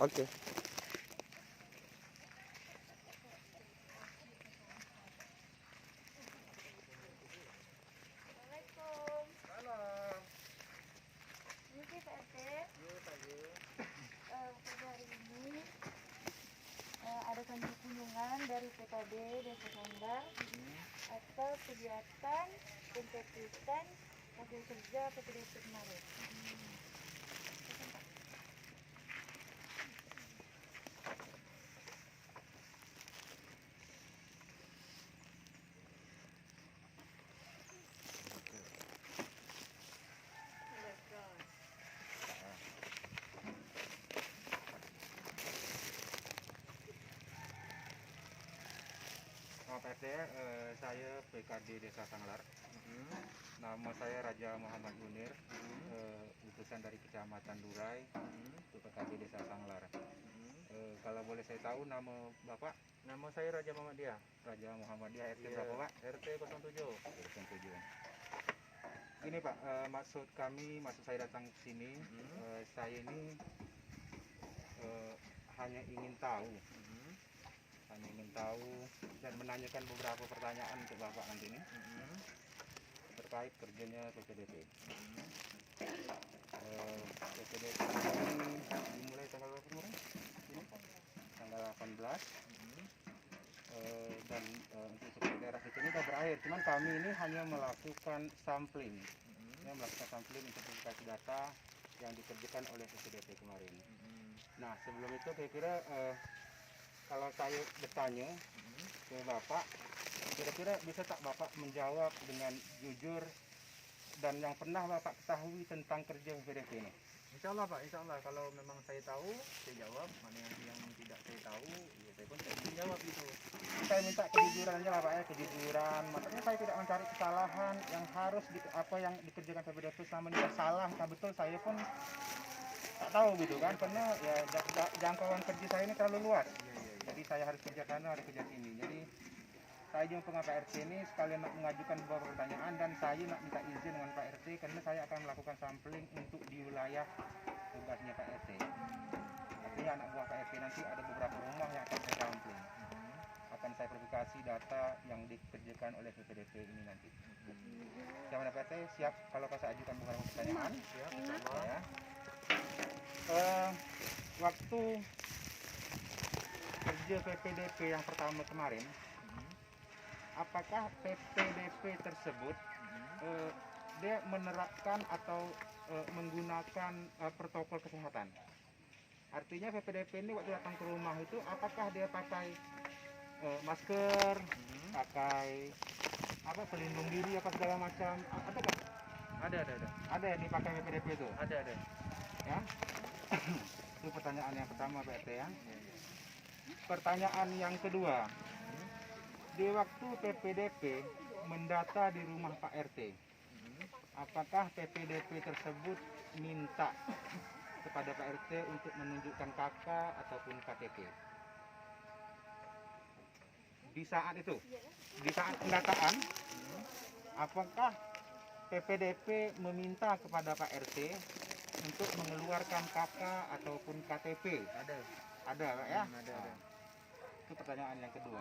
Oke. Assalamualaikum. Salam. Ini Pak RT. Iya, Pak Yu. Pada hari ini ada kunjungan dari PKD Desa Sanggar atas kegiatan kompetisan hasil kerja PPDP kemarin. Pak RT, saya PKD Desa Sanglar. Nama saya Raja Muhammad Munir, utusan dari Kecamatan Durai untuk PKD Desa Sanglar. Kalau boleh saya tahu nama Bapak? Nama saya Raja Muhammadiyah. Raja Muhammadiyah, RT Iya, berapa Pak? RT 07. 07. Ini Pak, maksud saya datang ke sini, saya ini hanya ingin tahu dan menanyakan beberapa pertanyaan untuk Bapak nanti ini terkait kerjanya PPDP. PPDP ini dimulai tanggal berapa kemarin? Tanggal 18. Dan untuk seluruh daerah di sini sudah berakhir. Cuman kami ini hanya melakukan sampling, untuk verifikasi data yang dikerjakan oleh PPDP kemarin. Nah, sebelum itu kira-kira kalau saya bertanya ke Bapak, kira-kira bisa tak Bapak menjawab dengan jujur dan yang pernah Bapak ketahui tentang kerja PPDP ini? Insya Allah Pak, insya Allah kalau memang saya tahu, saya jawab. Mana yang tidak saya tahu, ya saya pun tidak bisa jawab gitu. Saya minta kejujuran aja lah Pak ya, kejujuran. Maksudnya saya tidak mencari kesalahan yang harus apa yang dikerjakan PPDP selama ini salah. Nah, betul saya pun tak tahu gitu kan, karena ya jangkauan kerja saya ini terlalu luas. Jadi saya harus kerja sana, harus kerja sini. Jadi saya jumpa dengan Pak RT ini sekalian nak mengajukan beberapa pertanyaan dan saya nak minta izin dengan Pak RT karena saya akan melakukan sampling untuk di wilayah tugasnya Pak RT. Artinya anak buah Pak RT nanti ada beberapa rumah yang akan saya sampling. Akan saya verifikasi data yang dikerjakan oleh PPDP ini nanti. Gimana Pak RT? Siap kalau saya ajukan beberapa pertanyaan? Siap, insya Allah. Ya. Waktu kerja PPDP yang pertama kemarin, apakah PPDP tersebut dia menerapkan atau menggunakan protokol kesehatan? Artinya PPDP ini waktu datang ke rumah itu apakah dia pakai masker, pakai apa pelindung diri apa segala macam? Ada nggak? Ada. Ada yang dipakai PPDP itu? Ada. Ya. Itu pertanyaan yang pertama Pak RT ya. Pertanyaan yang kedua, di waktu PPDP mendata di rumah Pak RT, apakah PPDP tersebut minta kepada Pak RT untuk menunjukkan KK ataupun KTP? Di saat itu, di saat pendataan, apakah PPDP meminta kepada Pak RT untuk mengeluarkan KK ataupun KTP? Ada Pak ya? Ada. Itu pertanyaan yang kedua.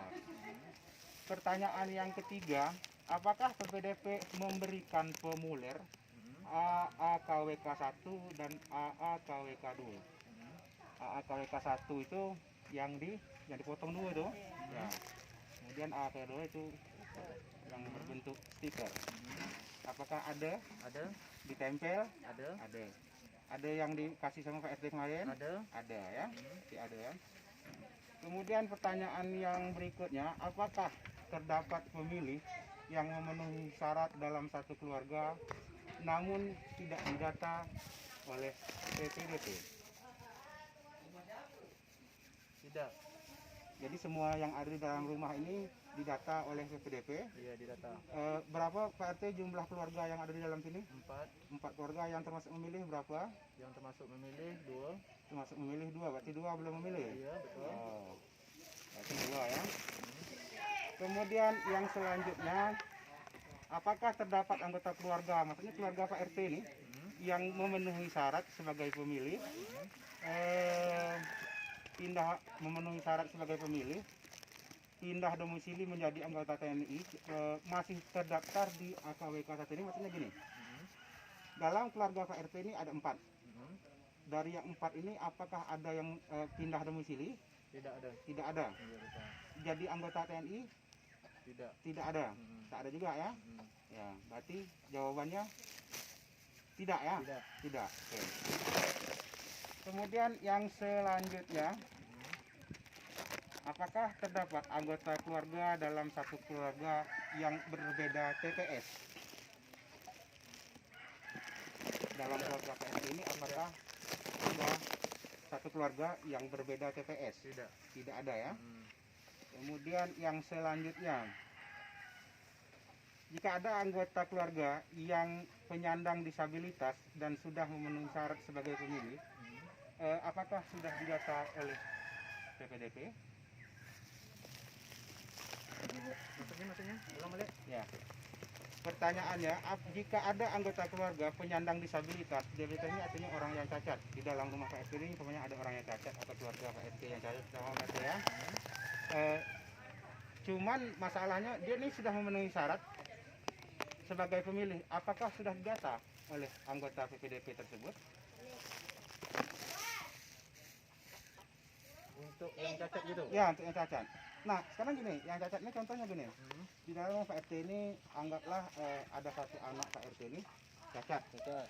Pertanyaan yang ketiga, apakah PPDP memberikan formulir AAKWK 1 dan AAKWK 2? AAKWK 1 itu yang dipotong dua itu. Ya. Kemudian AAKWK 2 itu yang berbentuk stiker. Apakah ada? Ada. Ditempel? Ada. Ada yang dikasih sama Pak RT kemarin? Ada ya. Ada ya. Kemudian pertanyaan yang berikutnya, apakah terdapat pemilih yang memenuhi syarat dalam satu keluarga namun tidak didata oleh PPDP? Tidak. Jadi semua yang ada di dalam rumah ini didata oleh PPDP. Iya, didata. Berapa Pak RT jumlah keluarga yang ada di dalam sini? 4. 4 keluarga. Yang termasuk memilih berapa? Yang termasuk memilih 2. Termasuk memilih 2, berarti 2 belum memilih? Iya, betul. Oh, berarti 2 ya. Kemudian yang selanjutnya, apakah terdapat anggota keluarga, maksudnya keluarga Pak RT ini, yang memenuhi syarat sebagai pemilih sudah memenuhi syarat sebagai pemilih, pindah domisili menjadi anggota TNI, masih terdaftar di AKWK saat ini, maksudnya gini, dalam keluarga Pak RT ini ada 4. Dari yang 4 ini apakah ada yang pindah domisili? Tidak ada. Tidak ada. Iya, betul. Jadi anggota TNI? Tidak. Tidak ada. Tak ada juga ya? Ya, berarti jawabannya tidak ya? Tidak. Tidak. Oke. Kemudian yang selanjutnya, apakah terdapat anggota keluarga dalam satu keluarga yang berbeda TPS? Dalam keluarga PRT ini apakah ada satu keluarga yang berbeda TPS? Tidak. Tidak ada ya. Kemudian yang selanjutnya, jika ada anggota keluarga yang penyandang disabilitas dan sudah memenuhi syarat sebagai pemilih, apakah sudah didata oleh PPDP? Maksudnya, ulang balik. Ya. Pertanyaannya, jika ada anggota keluarga penyandang disabilitas, disabilitas ini artinya orang yang cacat. Di dalam rumah Pak RT ini umpamanya ada orang yang cacat atau keluarga Pak RT yang cacat, sama RT ya. Cuman masalahnya dia ini sudah memenuhi syarat sebagai pemilih. Apakah sudah didata oleh anggota PPDP tersebut? Untuk yang cacat gitu. Ya, untuk yang cacat. Nah, sekarang gini, yang cacat ini contohnya gini. Di dalam Pak RT ini anggaplah ada satu anak Pak RT ini cacat. Cacat.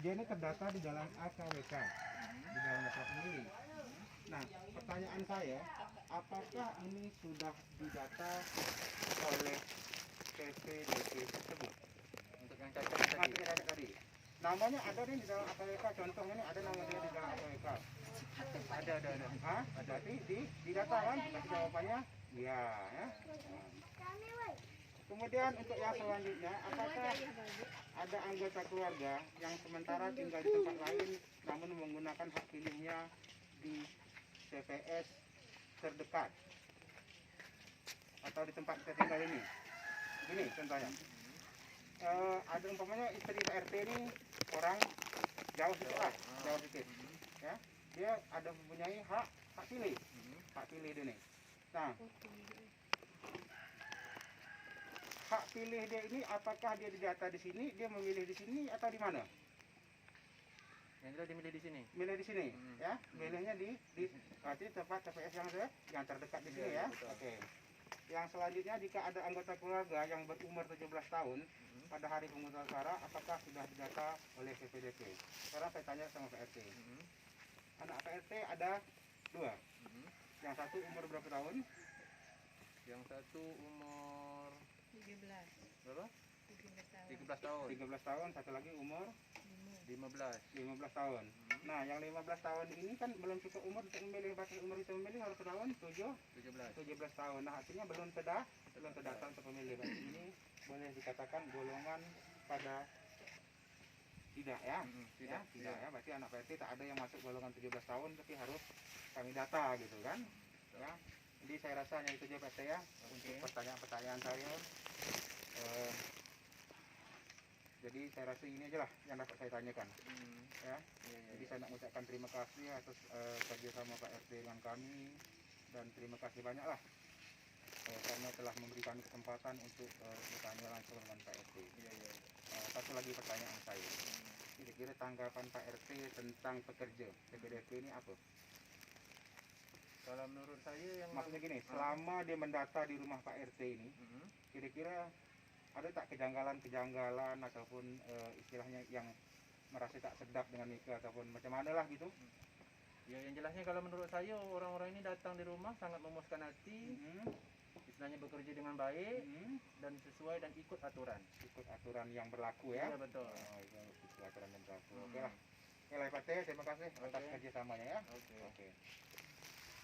Dia ini terdata di dalam AKWK, di dalam data pemilih. Nah, pertanyaan saya, apakah ini sudah didata oleh PPDP tersebut? Untuk yang cacat Nah, tadi. tidak ada tadi. Namanya ada nih di dalam AKWK, contohnya ini ada nama dia di dalam AKWK. Ada. Hah? Berarti di data kan? Berarti jawabannya iya ya. Kemudian untuk yang selanjutnya, apakah ada anggota keluarga yang sementara tinggal di tempat lain namun menggunakan hak pilihnya di TPS terdekat atau di tempat kita tinggal ini? Gini contohnya, ada umpamanya istri Pak RT ini orang jauh sedikit lah, jauh sedikit, ya. Dia ada mempunyai hak pilih, hak pilih dia nih. Nah, hak pilih dia ini apakah dia didata di sini, dia memilih di sini atau di mana? Yang jelas dimilih di sini. Milih di sini, ya. Milihnya di berarti tempat TPS yang terdekat di sini ya. Betul. Oke. Yang selanjutnya, jika ada anggota keluarga yang berumur 17 tahun pada hari pemungutan suara, apakah sudah didata oleh PPDP? Sekarang saya tanya sama Pak RT. Anak Pak RT ada 2. Yang satu umur berapa tahun? Yang satu umur 13. berapa? 13 tahun. 13 tahun, satu lagi umur 15. 15 tahun. Nah, yang 15 tahun ini kan belum cukup umur untuk memilih, batas umur itu memilih harus tahun 17 tahun. Nah, artinya belum terdata untuk pemilih. Berarti ini boleh dikatakan golongan pada tidak ya? Tidak ya. Berarti anak PRT tak ada yang masuk golongan 17 tahun tapi harus kami data gitu kan? Ya. Jadi saya rasa hanya itu aja Pak RT ya untuk pertanyaan-pertanyaan saya. Jadi saya rasa ini aja lah yang dapat saya tanyakan. Ya. Jadi saya nak mengucapkan terima kasih atas kerjasama Pak RT dengan kami dan terima kasih banyak lah karena telah memberikan kesempatan untuk bertanya langsung dengan Pak RT. Satu lagi pertanyaan saya. Kira-kira tanggapan Pak RT tentang pekerja PPDP ini apa? Kalau menurut saya yang Maksudnya gini, selama dia mendata di rumah Pak RT ini, kira-kira ada tak kejanggalan ataupun istilahnya yang merasa tak sedap dengan Mika ataupun macam mana lah gitu? Ya, yang jelasnya kalau menurut saya orang-orang ini datang di rumah sangat memuaskan hati, istilahnya bekerja dengan baik dan sesuai dan ikut aturan. Ikut aturan yang berlaku ya? Iya, betul. Oh, ikut aturan yang berlaku. Oke lah. Oke lah Pak RT, terima kasih atas kerjasamanya ya. Oke.